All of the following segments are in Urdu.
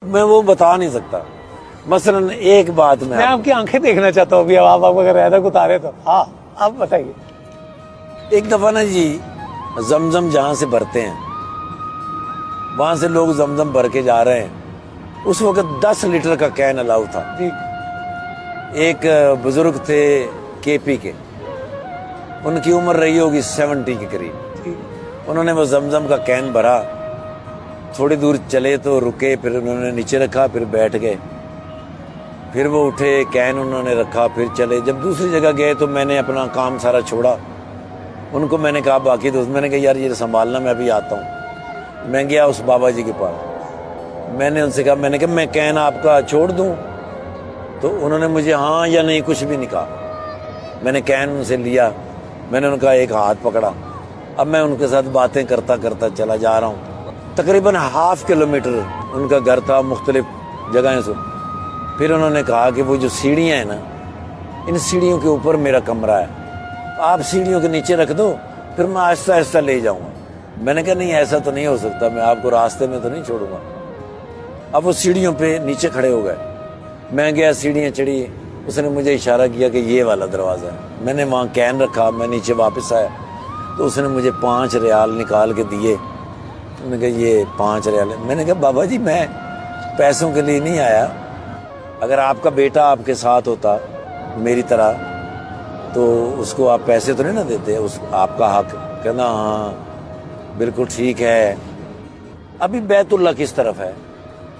میں وہ بتا نہیں سکتا. مثلاً ایک بات میں آپ کی آنکھیں دیکھنا چاہتا ہوں ابھی. اب آپ اگر رہدک اتارے تو ہاں آپ بتائیے. ایک دفعہ نا جی زمزم جہاں سے بھرتے ہیں وہاں سے لوگ زمزم بھر کے جا رہے ہیں. اس وقت 10 لیٹر کا کین الاؤ تھا. جی ایک بزرگ تھے کے پی کے, ان کی عمر رہی ہوگی 70 کے قریب. جی انہوں نے وہ زمزم کا کین بھرا, تھوڑی دور چلے تو رکے, پھر انہوں نے نیچے رکھا, پھر بیٹھ گئے, پھر وہ اٹھے, کین انہوں نے رکھا, پھر چلے. جب دوسری جگہ گئے تو میں نے اپنا کام سارا چھوڑا. ان کو میں نے کہا باقی دوست, میں نے کہا یار یہ سنبھالنا, میں ابھی آتا ہوں. میں گیا اس بابا جی کے پاس, میں نے ان سے کہا, میں نے کہا میں کین آپ کا چھوڑ دوں؟ تو انہوں نے مجھے ہاں یا نہیں کچھ بھی نہیں کہا. میں نے کین ان سے لیا, میں نے ان کا ایک ہاتھ پکڑا. اب میں ان کے ساتھ باتیں کرتا کرتا چلا جا رہا ہوں. تقریباً ½ کلومیٹر ان کا گھر تھا, مختلف جگہیں سے. پھر انہوں نے کہا کہ وہ جو سیڑھیاں ہیں نا, ان سیڑھیوں کے اوپر میرا کمرہ ہے, آپ سیڑھیوں کے نیچے رکھ دو, پھر میں آہستہ آہستہ لے جاؤں گا. میں نے کہا نہیں ایسا تو نہیں ہو سکتا, میں آپ کو راستے میں تو نہیں چھوڑوں گا. اب وہ سیڑھیوں پہ نیچے کھڑے ہو گئے. میں گیا, سیڑھیاں چڑھی, اس نے مجھے اشارہ کیا کہ یہ والا دروازہ ہے. میں نے وہاں کین رکھا, میں نیچے واپس آیا تو اس نے مجھے 5 ریال نکال کے دیے. میں نے کہا یہ 5 ریال. میں نے کہا بابا جی میں پیسوں کے لیے نہیں آیا, اگر آپ کا بیٹا آپ کے ساتھ ہوتا میری طرح تو اس کو آپ پیسے تو نہیں نا دیتے, اس آپ کا حق. کہنا ہاں بالکل ٹھیک ہے. ابھی بیت اللہ کس طرف ہے؟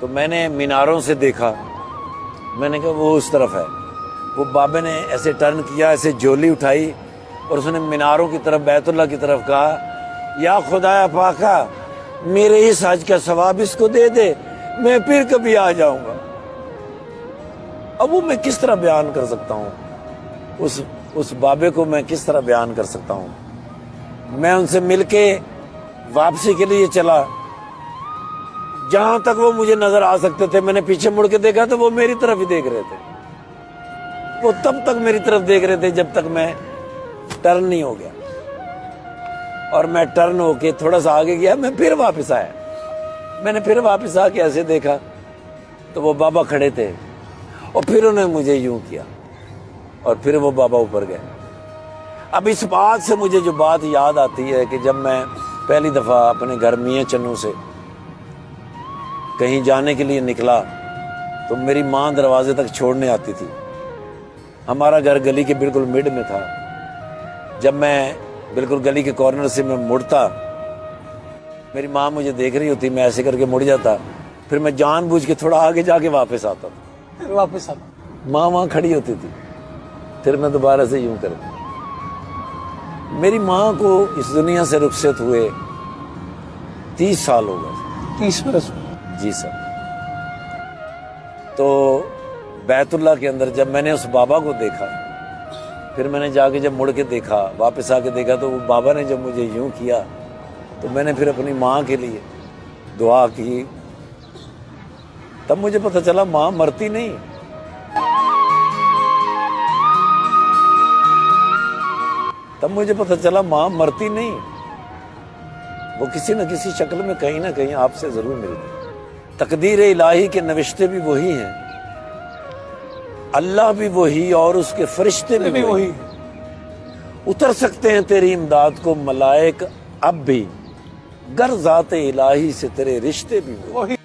تو میں نے میناروں سے دیکھا, میں نے کہا وہ اس طرف ہے. وہ بابے نے ایسے ٹرن کیا, ایسے جولی اٹھائی اور اس نے میناروں کی طرف, بیت اللہ کی طرف کہا, یا خدایا پاکا میرے اس حج کا ثواب اس کو دے دے, میں پھر کبھی آ جاؤں گا. اب وہ میں کس طرح بیان کر سکتا ہوں, اس بابے کو میں کس طرح بیان کر سکتا ہوں. میں ان سے مل کے واپسی کے لیے چلا, جہاں تک وہ مجھے نظر آ سکتے تھے. میں نے پیچھے مڑ کے دیکھا تو وہ میری طرف ہی دیکھ رہے تھے. وہ تب تک میری طرف دیکھ رہے تھے جب تک میں ٹرن نہیں ہو گیا. اور میں ٹرن ہو کے تھوڑا سا آگے گیا, میں پھر واپس آیا. میں نے پھر واپس آ کے ایسے دیکھا تو وہ بابا کھڑے تھے, اور پھر انہوں نے مجھے یوں کیا, اور پھر وہ بابا اوپر گئے. اب اس بات سے مجھے جو بات یاد آتی ہے کہ جب میں پہلی دفعہ اپنے گھر میاں چنوں سے کہیں جانے کے لیے نکلا تو میری ماں دروازے تک چھوڑنے آتی تھی. ہمارا گھر گلی کے بالکل مڈ میں تھا. جب میں بالکل گلی کے کارنر سے میں مڑتا, میری ماں مجھے دیکھ رہی ہوتی, میں ایسے کر کے مڑ جاتا, پھر میں جان بوجھ کے تھوڑا آگے جا کے واپس آتا تھا. واپس آتا, ماں وہاں کھڑی ہوتی تھی, پھر میں دوبارہ سے یوں کرتا. میری ماں کو اس دنیا سے رخصت ہوئے 30 سال ہو گئے. 30 برس. جی سر. تو بیت اللہ کے اندر جب میں نے اس بابا کو دیکھا, پھر میں نے جا کے جب مڑ کے دیکھا, واپس آ کے دیکھا, تو وہ بابا نے جب مجھے یوں کیا تو میں نے پھر اپنی ماں کے لیے دعا کی. تب مجھے پتہ چلا ماں مرتی نہیں. تب مجھے پتہ چلا ماں مرتی نہیں, وہ کسی نہ کسی شکل میں کہیں نہ کہیں آپ سے ضرور ملتی. تقدیر الہی کے نوشتے بھی وہی ہیں, اللہ بھی وہی, اور اس کے فرشتے بھی وہی. اتر سکتے ہیں تیری امداد کو ملائک اب بھی, گر ذات الہی سے تیرے رشتے بھی وہی.